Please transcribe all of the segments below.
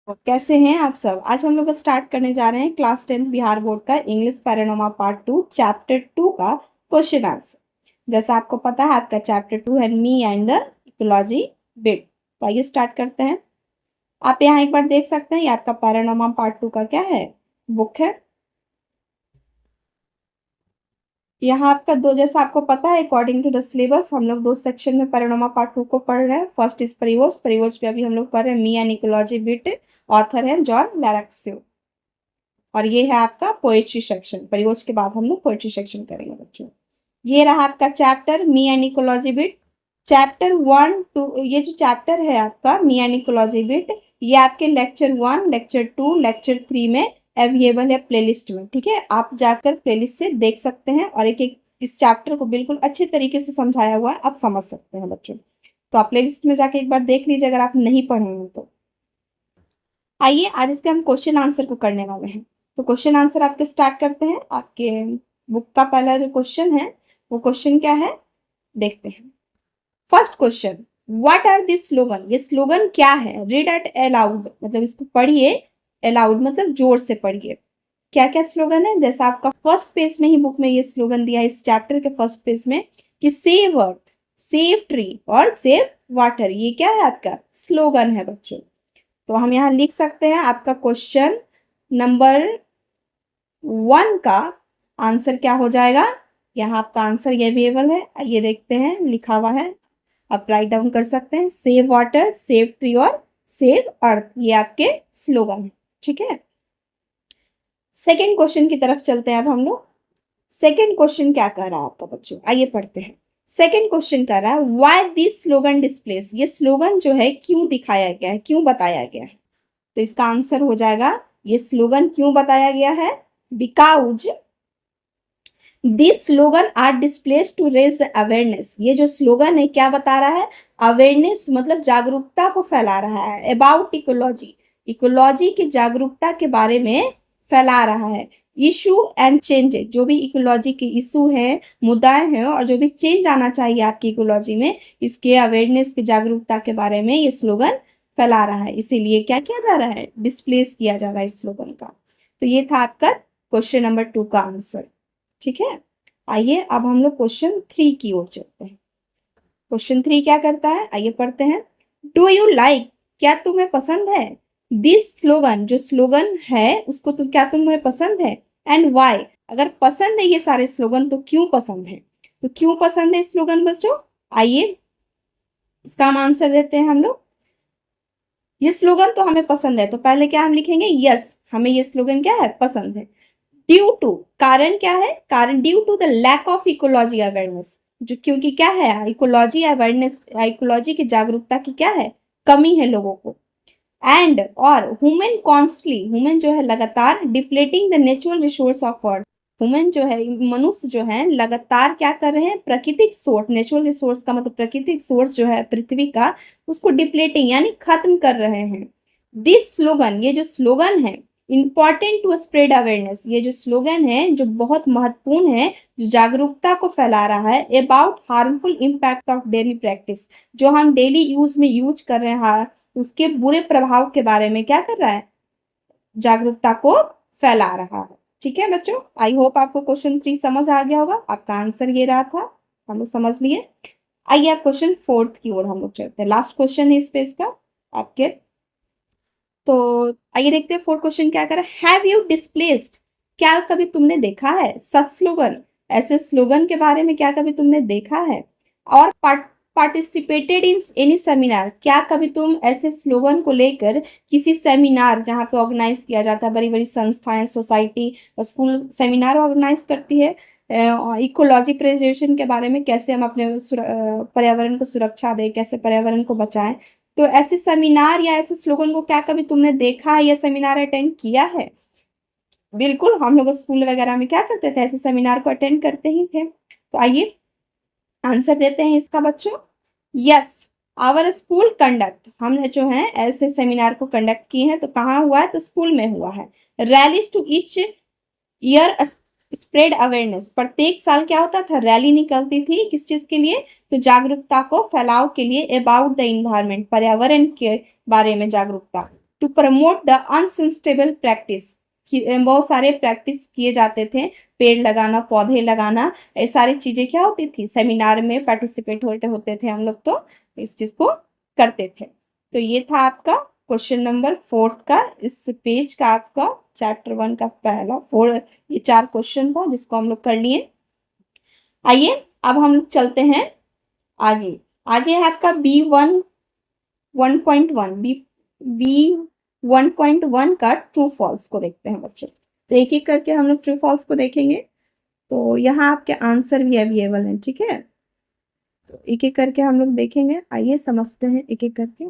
तो कैसे हैं आप सब। आज हम लोग स्टार्ट करने जा रहे हैं क्लास 10 बिहार बोर्ड का इंग्लिश पैरानोमा पार्ट 2 चैप्टर 2 का क्वेश्चन आंसर। जैसा आपको पता है आपका चैप्टर 2 है me and the ecology bit. तो आइए स्टार्ट करते हैं। आप यहाँ एक बार देख सकते हैं ये आपका पैरानोमा पार्ट 2 का क्या है, बुक है। यहाँ आपका दो, जैसा आपको पता है अकॉर्डिंग टू द सिलेबस हम लोग दो सेक्शन में पैरानोमा पार्ट 2 को पढ़ रहे हैं। फर्स्ट इज परिवोज, परिवोज पे अभी हम लोग पढ़ रहे हैं me and ecology bit. Author है जॉन लैरक्सियो। और ये है आपका पोएट्री सेक्शन। परिवोज के बाद हम लोग पोएट्री सेक्शन करेंगे बच्चों। ये रहा आपका chapter me and ecology bit. Chapter 1 2, ये जो चैप्टर है आपका मी एंड इकोलॉजी बिट, ये आपके लेक्चर 1, लेक्चर 2, लेक्चर 3 में अवेलेबल है प्लेलिस्ट में। ठीक है, आप जाकर प्लेलिस्ट से देख सकते हैं और एक एक इस चैप्टर को बिल्कुल अच्छे तरीके से समझाया हुआ है, आप समझ सकते हैं बच्चों। तो आप प्लेलिस्ट में जाके एक बार देख लीजिए अगर आप नहीं पढ़े हैं तो। आइए आज इसके हम क्वेश्चन आंसर को करने वाले हैं। तो क्वेश्चन आंसर आपके स्टार्ट करते हैं। आपके बुक का पहला जो क्वेश्चन है वो क्वेश्चन क्या है देखते हैं। First question, what are this slogan. ये स्लोगन क्या है। रीड एट अलाउड, मतलब इसको पढ़िए। अलाउड मतलब जोर से पढ़िए। क्या क्या स्लोगन है, जैसा आपका फर्स्ट पेज में ही बुक में ये स्लोगन दिया है इस चैप्टर के फर्स्ट पेज में कि सेव अर्थ, सेव ट्री और सेव वाटर। ये क्या है आपका स्लोगन है बच्चों। तो हम यहाँ लिख सकते हैं आपका क्वेश्चन नंबर 1 का आंसर क्या हो जाएगा। यहाँ आपका आंसर ये अवेलेबल है, ये देखते हैं लिखा हुआ है, आप राइट डाउन कर सकते हैं। सेव वाटर, सेव ट्री और सेव अर्थ, ये आपके स्लोगन है। ठीक है, सेकेंड क्वेश्चन की तरफ चलते हैं अब हम लोग। सेकेंड क्वेश्चन क्या कह रहा है आपका बच्चों, आइए पढ़ते हैं। सेकेंड क्वेश्चन कह रहा है व्हाई दिस स्लोगन डिस्प्लेस। ये स्लोगन जो है क्यों दिखाया गया है, क्यों बताया गया है। तो इसका आंसर हो जाएगा ये स्लोगन क्यों बताया गया है, because this slogan are displace to raise the awareness. ये जो स्लोगन है क्या बता रहा है, अवेयरनेस मतलब जागरूकता को फैला रहा है। अबाउट इकोलॉजी, इकोलॉजी की जागरूकता के बारे में फैला रहा है। इशू एंड चेंज, जो भी इकोलॉजी के इशू हैं, मुद्दाएं हैं और जो भी चेंज आना चाहिए आपकी इकोलॉजी में, इसके अवेयरनेस की जागरूकता के बारे में ये स्लोगन फैला रहा है। इसीलिए क्या किया जा रहा है, डिस्प्लेस किया जा रहा है इस स्लोगन का। तो ये था आपका क्वेश्चन नंबर 2 का आंसर। ठीक है, आइए अब हम लोग क्वेश्चन 3 की ओर चलते हैं। क्वेश्चन 3 क्या करता है, आइए पढ़ते हैं। डू यू लाइक, क्या तुम्हें पसंद है। दिस स्लोगन, जो स्लोगन है उसको तो क्या तुम्हें पसंद है। एंड वाई, अगर पसंद है ये सारे स्लोगन तो क्यों पसंद है। तो क्यों पसंद है स्लोगन बच्चों, आइए इसका हम आंसर देते हैं हम लोग। ये स्लोगन तो हमें पसंद है, तो पहले क्या हम लिखेंगे, यस हमें ये स्लोगन क्या है पसंद है। ड्यू टू, कारण क्या है, कारण due to the lack of ecology awareness, जो क्योंकि क्या है इकोलॉजी अवेयरनेस, इकोलॉजी की जागरूकता की क्या है कमी है लोगों को। एंड और ह्यूमन कॉन्स्टली, ह्यूमन जो है लगातार depleting the natural resource of earth, human जो है मनुष्य जो है लगातार क्या कर रहे हैं, प्राकृतिक सोर्स, नेचुरल रिसोर्स का मतलब प्राकृतिक सोर्स जो है पृथ्वी का, उसको डिप्लेटिंग यानी खत्म कर रहे हैं। दिस स्लोगन, ये जो स्लोगन है इंपॉर्टेंट टू स्प्रेड अवेयरनेस, ये जो स्लोगन है जो बहुत महत्वपूर्ण है, जो जागरूकता को फैला रहा है about harmful impact of daily practice, जो हम डेली यूज में यूज कर रहे हैं उसके बुरे प्रभाव के बारे में क्या कर रहा है, जागरूकता को फैला रहा है। ठीक है बच्चों, आई होप आपको क्वेश्चन 3 समझ आ गया होगा। आपका आंसर ये रहा था, हम लोग समझ लिए। आइए आप क्वेश्चन 4 की ओर हम लोग चलते हैं। लास्ट क्वेश्चन है इस पेज का आपके। तो आइए देखते हैं 4 क्वेश्चन क्या कर रहा है। हैव यू डिस्प्लेस्ड, क्या कभी तुमने देखा है सच स्लोगन, ऐसे स्लोगन के बारे में क्या कभी तुमने देखा है। और पार्टिसिपेटेड इन एनी सेमिनार, क्या कभी तुम ऐसे स्लोगन को लेकर किसी सेमिनार जहाँ पे ऑर्गेनाइज किया जाता है, बड़ी बड़ी संस्थाएं, सोसाइटी, स्कूल सेमिनार ऑर्गेनाइज करती है इकोलॉजी प्रिजर्वेशन के बारे में, कैसे हम अपने पर्यावरण को सुरक्षा दें, कैसे पर्यावरण को बचाएं। तो ऐसे सेमिनार या ऐसे स्लोगन को क्या कभी तुमने देखा है या सेमिनार अटेंड किया है। बिल्कुल, हम लोग स्कूल वगैरह में क्या करते थे, ऐसे सेमिनार को अटेंड करते ही थे। तो आइए आंसर देते हैं इसका बच्चों। यस आवर स्कूल कंडक्ट, हमने जो है ऐसे सेमिनार को कंडक्ट किए हैं। तो कहाँ हुआ है, तो स्कूल में हुआ है। Rallies to each year spread awareness, प्रत्येक साल क्या होता था, रैली निकलती थी किस चीज के लिए, तो जागरूकता को फैलाव के लिए अबाउट द इन्वायरमेंट, पर्यावरण के बारे में जागरूकता। To promote the unsustainable practice, बहुत सारे प्रैक्टिस किए जाते थे, पेड़ लगाना, पौधे लगाना, ये सारी चीजें क्या होती थी, सेमिनार में पार्टिसिपेट होते थे हम लोग, तो इस चीज को करते थे। तो ये था आपका क्वेश्चन नंबर 4 का, इस पेज का आपका चैप्टर 1 का पहला 4, ये 4 क्वेश्चन था जिसको हम लोग कर लिए। आइए अब हम लोग चलते हैं आगे। आगे है आपका B1 1.1, बी 1.1 का ट्रू फॉल्स को देखते हैं बच्चों। तो एक एक करके हम लोग ट्रू फॉल्स को देखेंगे, तो यहाँ आपके आंसर भी अवेलेबल हैं, ठीक है। तो एक एक करके हम लोग देखेंगे, आइए समझते हैं एक एक करके।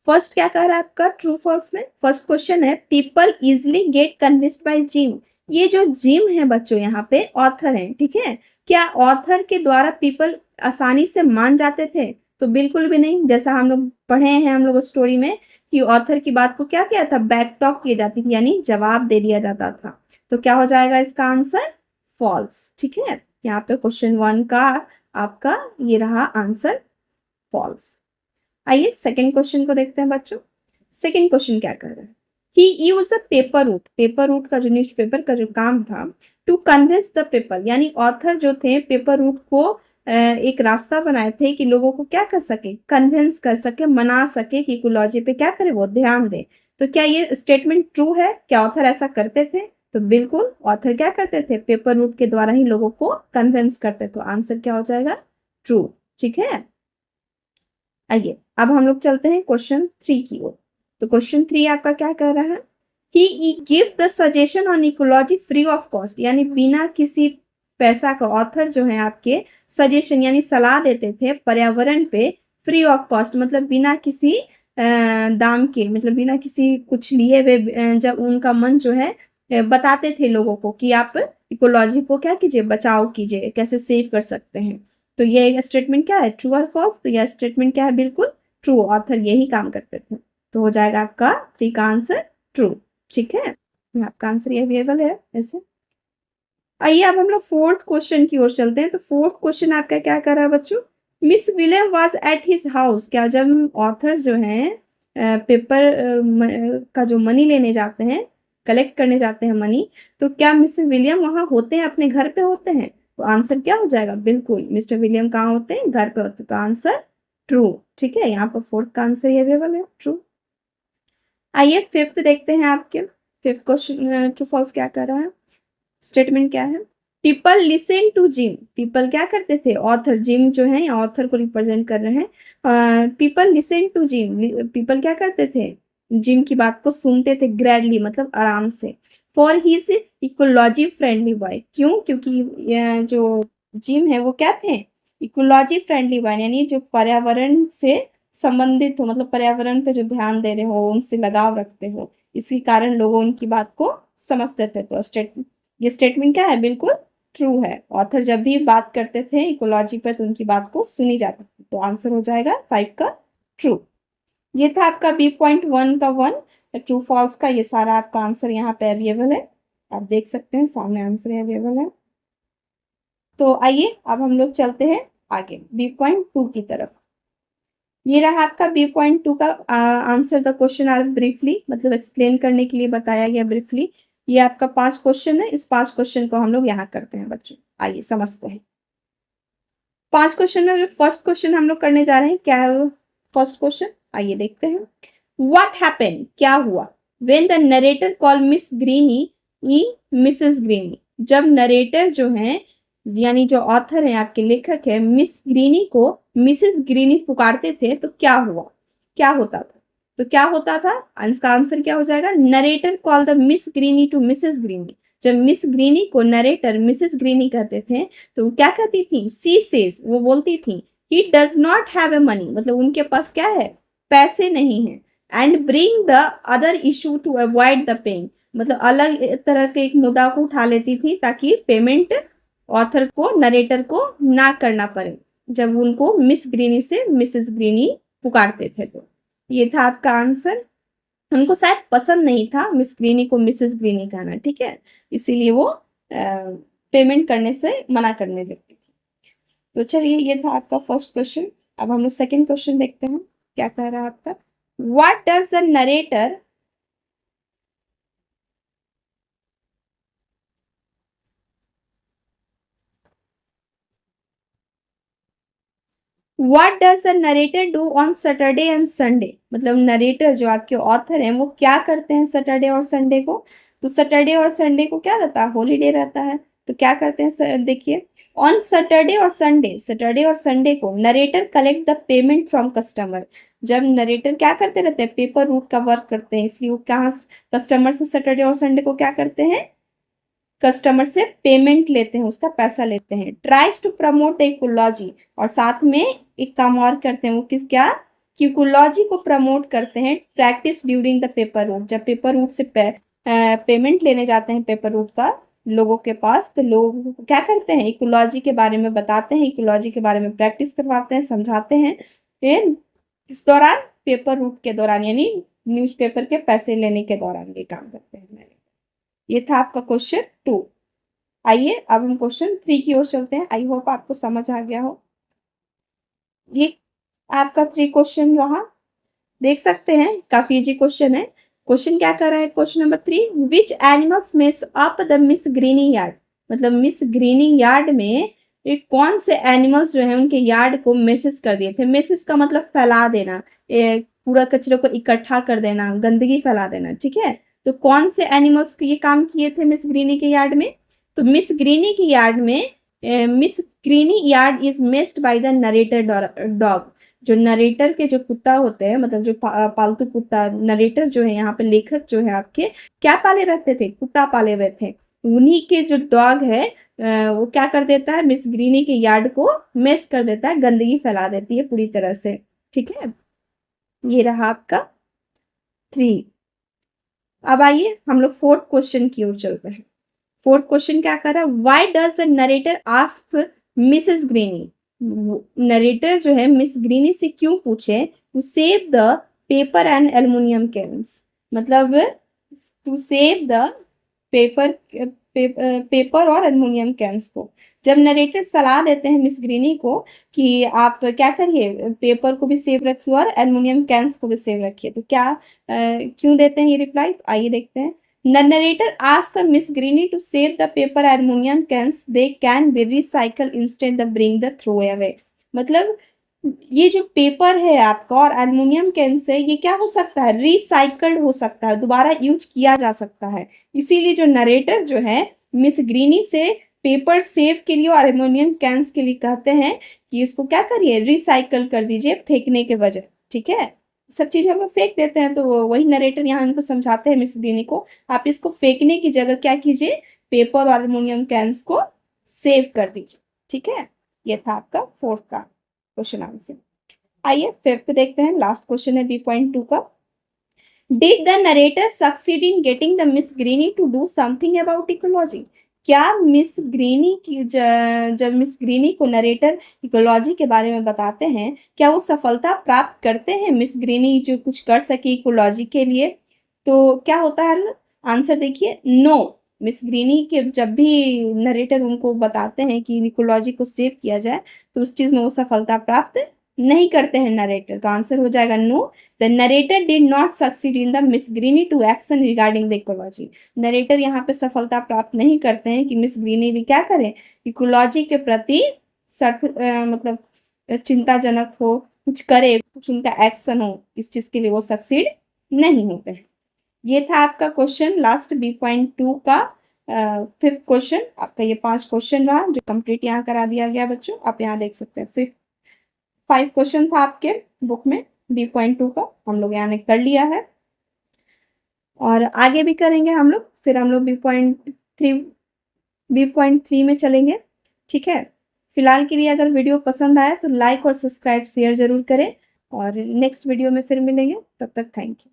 फर्स्ट क्या कह रहा है आपका ट्रू फॉल्स में, फर्स्ट क्वेश्चन है people easily get convinced by Jim. ये जो जिम है बच्चों यहाँ पे ऑथर है, ठीक है। क्या ऑथर के द्वारा पीपल आसानी से मान जाते थे? तो बिल्कुल भी नहीं। जैसा हम लोग पढ़े हैं हम लोग स्टोरी में कि ऑथर की बात को क्या किया था, बैक टॉक की जाती थी, यानी जवाब दे दिया जाता था। तो क्या हो जाएगा इसका आंसर, फॉल्स, ठीक है। यहाँ पे क्वेश्चन 1 का आपका ये रहा आंसर, फॉल्स। आइए सेकंड क्वेश्चन को देखते हैं बच्चों। सेकंड क्वेश्चन क्या कह रहा है, he use a paper route, paper route का जो न्यूज़पेपर का जो काम था, टू कन्विंस द पीपल, यानी ऑथर जो थे पेपर रूट को एक रास्ता बनाए थे कि लोगों को क्या कर सके, कन्विंस कर सके, मना सके कि इकोलॉजी पे क्या करे, वो ध्यान दे। तो क्या ये स्टेटमेंट ट्रू है? क्या ऑथर ऐसा करते थे? तो बिल्कुल ऑथर क्या करते थे, पेपर रूट के द्वारा ही लोगों को कन्विंस करते। तो आंसर क्या हो जाएगा, ट्रू, ठीक है। आइए अब हम लोग चलते हैं क्वेश्चन 3 की ओर। तो क्वेश्चन 3 आपका क्या कह रहा है, he give the suggestion on ecology free of cost, यानी बिना किसी पैसा का ऑथर जो है आपके सजेशन यानी सलाह देते थे पर्यावरण पे फ्री ऑफ कॉस्ट, मतलब बिना किसी दाम के, मतलब बिना किसी कुछ लिए हुए, जब उनका मन जो है बताते थे लोगों को कि आप इकोलॉजी को क्या कीजिए, बचाव कीजिए, कैसे सेव कर सकते हैं। तो ये स्टेटमेंट क्या है, ट्रू और फॉल्स? तो यह स्टेटमेंट क्या है, बिल्कुल ट्रू, ऑथर यही काम करते थे। तो हो जाएगा आपका 3 का आंसर ट्रू, ठीक है। आपका आंसर ये अवेलेबल है ऐसे। आइए अब हम लोग फोर्थ क्वेश्चन की ओर चलते हैं। तो फोर्थ क्वेश्चन आपका क्या कर रहा है बच्चों, miss William was at his house, क्या जब ऑथर जो है पेपर का जो मनी लेने जाते हैं, कलेक्ट करने जाते हैं मनी, तो क्या मिस विलियम वहां होते हैं, अपने घर पे होते हैं? तो आंसर क्या हो जाएगा, बिल्कुल मिस्टर विलियम कहाँ होते हैं, घर पे होते हैं। तो आंसर ट्रू, ठीक है। यहाँ पर फोर्थ का आंसर ये अवेलेबल है, ट्रू। आइए फिफ्थ देखते हैं आपके, फिफ्थ क्वेश्चन ट्रू फॉल्स क्या कर रहा है, स्टेटमेंट क्या है, people listen to Jim, people क्या करते थे, ऑथर, जिम जो है या ऑथर को रिप्रेजेंट कर रहे हैं, people listen to Jim, people क्या करते थे, जिम की बात को सुनते थे, ग्रैडली मतलब आराम से, for his ecology friendly boy, क्यों, क्योंकि जो जिम है वो क्या थे, इकोलॉजी फ्रेंडली बॉय, यानी जो पर्यावरण से संबंधित हो, मतलब पर्यावरण पे जो ध्यान दे रहे हो, उनसे लगाव रखते हो, इसी कारण लोग उनकी बात को समझते थे। तो ये स्टेटमेंट क्या है, बिल्कुल ट्रू है। ऑथर जब भी बात करते थे इकोलॉजी पर तो उनकी बात को सुनी जाती थी। तो आंसर हो जाएगा 5 का ट्रू। ये था आपका B.1 का 1 ट्रू फॉल्स का, ये सारा आपका आंसर यहाँ पे अवेलेबल है, आप देख सकते हैं सामने आंसर अवेलेबल है। तो आइए अब हम लोग चलते हैं आगे B.2 की तरफ। ये रहा आपका B.2 का answer the question are briefly, मतलब एक्सप्लेन करने के लिए बताया गया ब्रीफली। ये आपका 5 क्वेश्चन है, इस 5 क्वेश्चन को हम लोग यहाँ करते हैं बच्चों। आइए समझते हैं 5 क्वेश्चन में फर्स्ट क्वेश्चन हम लोग करने जा रहे हैं, क्या है वो फर्स्ट क्वेश्चन, आइए देखते हैं। व्हाट हैपेन, क्या हुआ, when the narrator call miss Greeny Mrs Greeny, जब नरेटर जो है यानी जो ऑथर है आपके लेखक है मिस ग्रीनी को मिसेस ग्रीनी पुकारते थे, तो क्या हुआ, क्या होता था? तो क्या होता था, इसका आंसर क्या हो जाएगा, narrator call the miss Greeny to Mrs Greeny, जब मिस ग्रीनी को नरेटर मिसेस ग्रीनी कहते थे तो वो क्या कहती थी, सी सेज, वो बोलती थी, he does not have a money, मतलब उनके पास क्या है, पैसे नहीं है, and bring the other issue to avoid the paying, मतलब अलग तरह के एक मुद्दा को उठा लेती थी ताकि पेमेंट ऑथर को, नरेटर को ना करना पड़े, जब उनको मिस ग्रीनी से मिसेस ग्रीनी पुकारते थे। तो ये था आपका आंसर। उनको शायद पसंद नहीं था मिस ग्रीनी को मिसेस ग्रीनी कहना, ठीक है, इसीलिए वो पेमेंट करने से मना करने लगती थी। तो चलिए ये था आपका फर्स्ट क्वेश्चन। अब हम लोग सेकंड क्वेश्चन देखते हैं। क्या कह रहा है आपका, what does the narrator what does the narrator do on Saturday and Sunday, मतलब नरेटर जो आपके ऑथर हैं वो क्या करते हैं सैटरडे और संडे को। तो सैटरडे और संडे को क्या रहता है, हॉलीडे रहता है। तो क्या करते हैं सर, देखिए, ऑन सैटरडे और संडे, सैटरडे और संडे को narrator collect the payment from customer. जब नरेटर क्या करते रहते हैं, पेपर रूट का वर्क करते हैं, इसलिए वो कहाँ कस्टमर से सैटरडे और संडे को क्या करते हैं, कस्टमर से पेमेंट लेते हैं, उसका पैसा लेते हैं। ट्राइज टू प्रमोट इकोलॉजी, और साथ में एक काम और करते हैं, वो किस क्या, इकोलॉजी को प्रमोट करते हैं। Practice during the paper route, जब पेपर रूट से पेमेंट लेने जाते हैं पेपर रूट का लोगों के पास, तो लोग क्या करते हैं, इकोलॉजी के बारे में बताते हैं, इकोलॉजी के बारे में प्रैक्टिस करवाते हैं, समझाते हैं। फिर इस दौरान, पेपर रूट के दौरान, यानी न्यूज़पेपर के पैसे लेने के दौरान ये काम करते हैं। ये था आपका क्वेश्चन 2। आइए अब हम क्वेश्चन 3 की ओर चलते हैं। आई होप आपको समझ आ गया हो। ये आपका 3 क्वेश्चन रहा, देख सकते हैं काफी इजी क्वेश्चन है। क्वेश्चन क्या कर रहा है, question number 3, which animals mess up the miss Greeny yard, मतलब मिस ग्रीनी यार्ड में एक कौन से एनिमल्स जो है उनके यार्ड को मेसेस कर दिए थे। मेसेस का मतलब फैला देना, पूरा कचरे को इकट्ठा कर देना, गंदगी फैला देना, ठीक है। तो कौन से एनिमल्स ये काम किए थे मिस ग्रीनी के यार्ड में, तो मिस ग्रीनी के यार्ड में, miss Greeny yard is messed by the narrator dog, जो नरेटर के जो कुत्ता होते हैं, मतलब जो पालतू कुत्ता, नरेटर जो है यहाँ पे लेखक जो है आपके, क्या पाले रहते थे, कुत्ता पाले हुए थे। उन्हीं के जो डॉग है वो क्या कर देता है, मिस ग्रीनी के यार्ड को मेस कर देता है, गंदगी फैला देती है पूरी तरह से, ठीक है। ये रहा आपका 3। अब आइए हम लोग 4th क्वेश्चन की ओर चलते हैं। 4th क्वेश्चन क्या कर रहा है, why does the narrator ask Mrs Greeny, narrator जो है मिस ग्रीनी से क्यों पूछे, to save the paper and aluminium cans, मतलब to save the paper paper और एल्युमिनियम कैन्स को। जब नरेटर सलाह देते हैं मिस ग्रीनी को कि आप क्या करिए, पेपर को भी सेव रखिए और एल्युमिनियम कैन्स को भी सेव रखिए, तो क्या क्यों देते हैं ये रिप्लाई, तो आइए देखते हैं। The narrator asks Miss Greeny to save the paper aluminum cans. They can be recycled instead of bring the throw away. मतलब ये जो पेपर है आपका और एल्युमिनियम कैंस है, ये क्या हो सकता है, रिसाइकल्ड हो सकता है, दोबारा यूज किया जा सकता है। इसीलिए जो नरेटर जो है मिस ग्रीनी से पेपर सेव के लिए और एल्युमिनियम कैंस के लिए कहते हैं कि इसको क्या करिए, रिसाइकल कर दीजिए फेंकने के बजाय, ठीक है। सब चीज हम लोग फेंक देते हैं, तो वही नरेटर यहाँ इनको समझाते हैं मिस ग्रीनी को, आप इसको फेंकने की जगह क्या कीजिए, पेपर और एल्युमिनियम कैंस को सेव कर दीजिए, ठीक है। ये था आपका 4th का क्वेश्चन आंसर। आइए 5th देखते हैं, लास्ट क्वेश्चन है B.2 का। Did the narrator succeed in getting the miss Greeny to do something about ecology, क्या मिस ग्रीनी की जब मिस ग्रीनी को नरेटर इकोलॉजी के बारे में बताते हैं, क्या वो सफलता प्राप्त करते हैं, मिस ग्रीनी जो कुछ कर सके इकोलॉजी के लिए। तो क्या होता है आंसर, देखिए, नो। मिस ग्रीनी के जब भी नरेटर उनको बताते हैं कि इकोलॉजी को सेव किया जाए, तो उस चीज में वो सफलता प्राप्त नहीं करते हैं नरेटर, तो आंसर हो जाएगा no. The narrator did not succeed in the miss Greeny to action regarding the ecology, narrator यहाँ पे सफलता प्राप्त नहीं करते हैं कि मिस ग्रीनी भी क्या करें, इकोलॉजी के प्रति मतलब चिंताजनक हो, कुछ करे, कुछ उनका एक्शन हो, इस चीज के लिए वो सक्सीड नहीं होते हैं। ये था आपका क्वेश्चन लास्ट B.2 का 5th क्वेश्चन। आपका ये 5 क्वेश्चन रहा जो कंप्लीट यहाँ करा दिया गया बच्चों, आप यहाँ देख सकते हैं 5 क्वेश्चन था आपके बुक में B.2 का, हम लोग यहाँ ने कर लिया है और आगे भी करेंगे हम लोग। फिर हम लोग B.3 में चलेंगे, ठीक है। फिलहाल के लिए अगर वीडियो पसंद आया तो लाइक और सब्सक्राइब शेयर जरूर करें, और नेक्स्ट वीडियो में फिर मिलेंगे, तब तक थैंक यू।